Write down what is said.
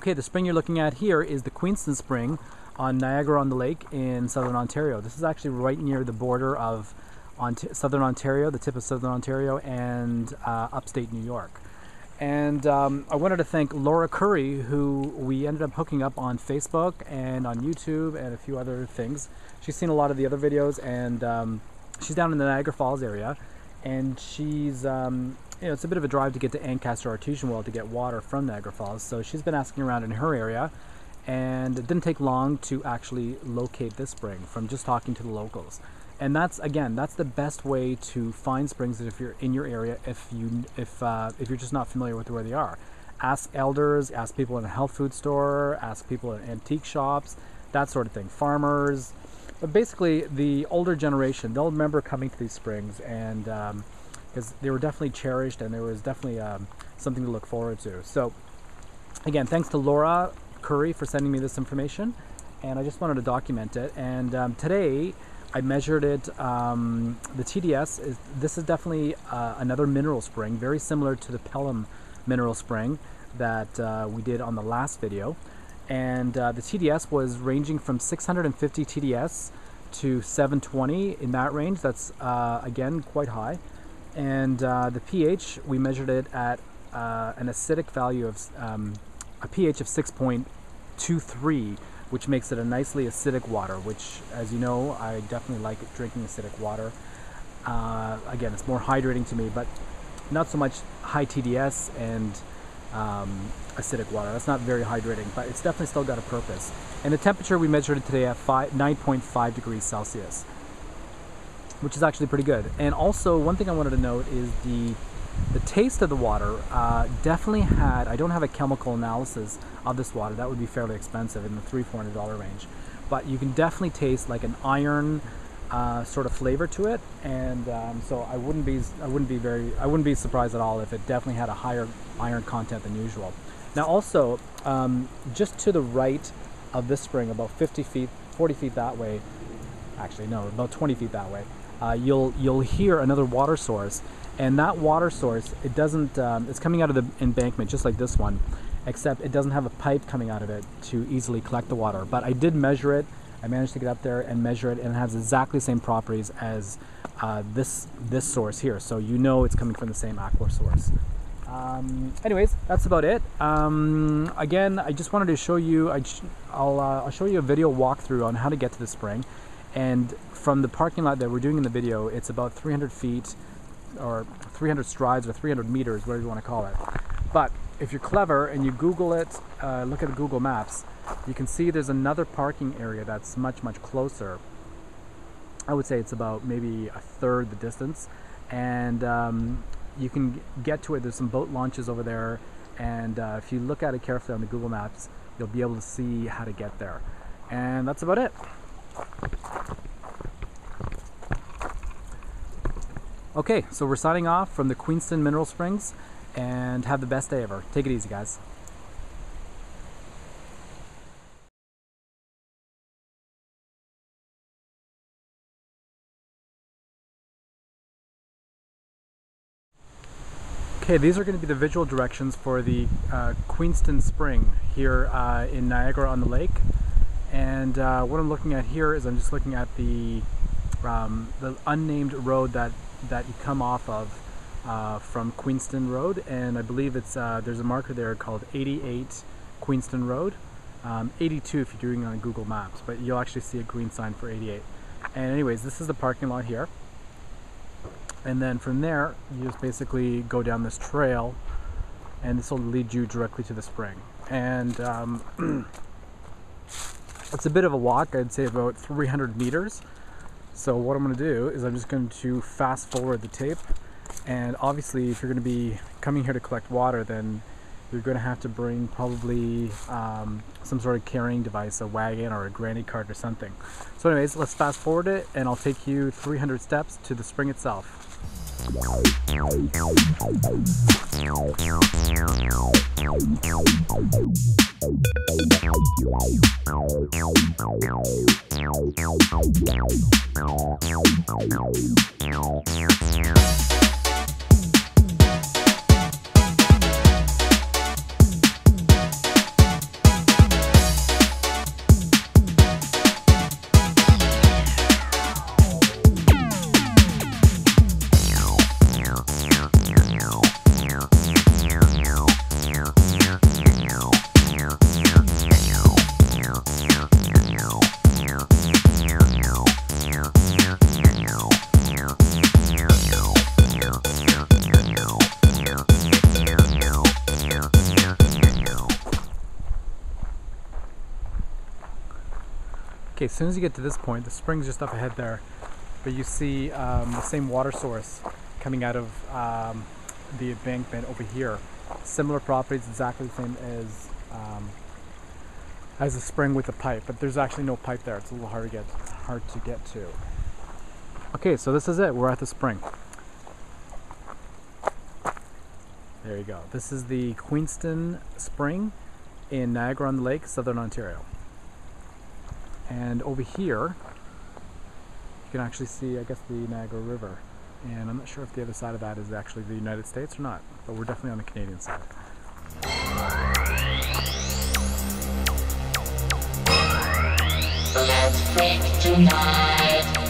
Okay, the spring you're looking at here is the Queenston Spring on Niagara on the Lake in southern Ontario. This is actually right near the border of southern Ontario, the tip of southern Ontario, and upstate New York. And I wanted to thank Laura Curry, who we ended up hooking up on Facebook and on YouTube and a few other things. She's seen a lot of the other videos, and she's down in the Niagara Falls area, and she's you know, it's a bit of a drive to get to Ancaster Artesian Well to get water from Niagara Falls. So she's been asking around in her area, and it didn't take long to actually locate this spring from just talking to the locals. And that's, again, that's the best way to find springs if you're in your area, if you're just not familiar with where they are. Ask elders, ask people in a health food store, ask people in antique shops, that sort of thing, farmers. But basically, the older generation, they'll remember coming to these springs, and because they were definitely cherished, and there was definitely something to look forward to. So, again, thanks to Laura Curry for sending me this information, and I just wanted to document it. And today, I measured it. The TDS, this is definitely another mineral spring, very similar to the Pelham mineral spring that we did on the last video. And the TDS was ranging from 650 TDS to 720 in that range. That's, again, quite high. And the pH, we measured it at an acidic value of a pH of 6.23, which makes it a nicely acidic water, which, as you know, I definitely like drinking acidic water. Again, it's more hydrating to me, but not so much high TDS and acidic water. That's not very hydrating, but it's definitely still got a purpose. And the temperature, we measured it today at 9.5 degrees Celsius, which is actually pretty good. And also, one thing I wanted to note is the taste of the water definitely had, I don't have a chemical analysis of this water, that would be fairly expensive in the $300-400 range, but you can definitely taste like an iron sort of flavor to it, and so I wouldn't be surprised at all if it definitely had a higher iron content than usual. Now also, just to the right of this spring, about 50 feet, 40 feet that way, actually no, about 20 feet that way, you'll hear another water source. And that water source, it doesn't, it's coming out of the embankment just like this one, except it doesn't have a pipe coming out of it to easily collect the water. But I did measure it. I managed to get up there and measure it, and it has exactly the same properties as this source here. So you know it's coming from the same aqua source. Anyways, that's about it. Again, I just wanted to show you, I'll show you a video walkthrough on how to get to the spring. And from the parking lot that we're doing in the video, it's about 300 feet or 300 strides or 300 meters, whatever you want to call it. But if you're clever and you Google it, look at the Google Maps, you can see there's another parking area that's much, much closer. I would say it's about maybe a third the distance. And you can get to it. There's some boat launches over there. And if you look at it carefully on the Google Maps, you'll be able to see how to get there. And that's about it. Okay, so we're signing off from the Queenston Mineral Springs, and have the best day ever. Take it easy, guys. Okay, these are going to be the visual directions for the Queeston Spring here in Niagara on the Lake. And what I'm looking at here is I'm just looking at the unnamed road that you come off of from Queenston Road, and I believe it's there's a marker there called 88 Queenston Road, 82 if you're doing it on Google Maps, but you'll actually see a green sign for 88. And anyways, this is the parking lot here, and then from there you just basically go down this trail, and this will lead you directly to the spring. And it's a bit of a walk, I'd say about 300 meters. So what I'm going to do is I'm just going to fast forward the tape, and obviously if you're going to be coming here to collect water, then you're going to have to bring probably some sort of carrying device, a wagon or a granny cart or something. So anyways, let's fast forward it, and I'll take you 300 steps to the spring itself. Okay, as soon as you get to this point, the spring's just up ahead there, but you see the same water source coming out of the embankment over here. Similar properties, exactly the same as the spring with the pipe, but there's actually no pipe there. It's a little hard to get to. Okay, so this is it. We're at the spring. There you go. This is the Queeston Spring in Niagara on the Lake, Southern Ontario. And over here, you can actually see, I guess, the Niagara River. And I'm not sure if the other side of that is actually the United States or not, but we're definitely on the Canadian side. Let's drink tonight.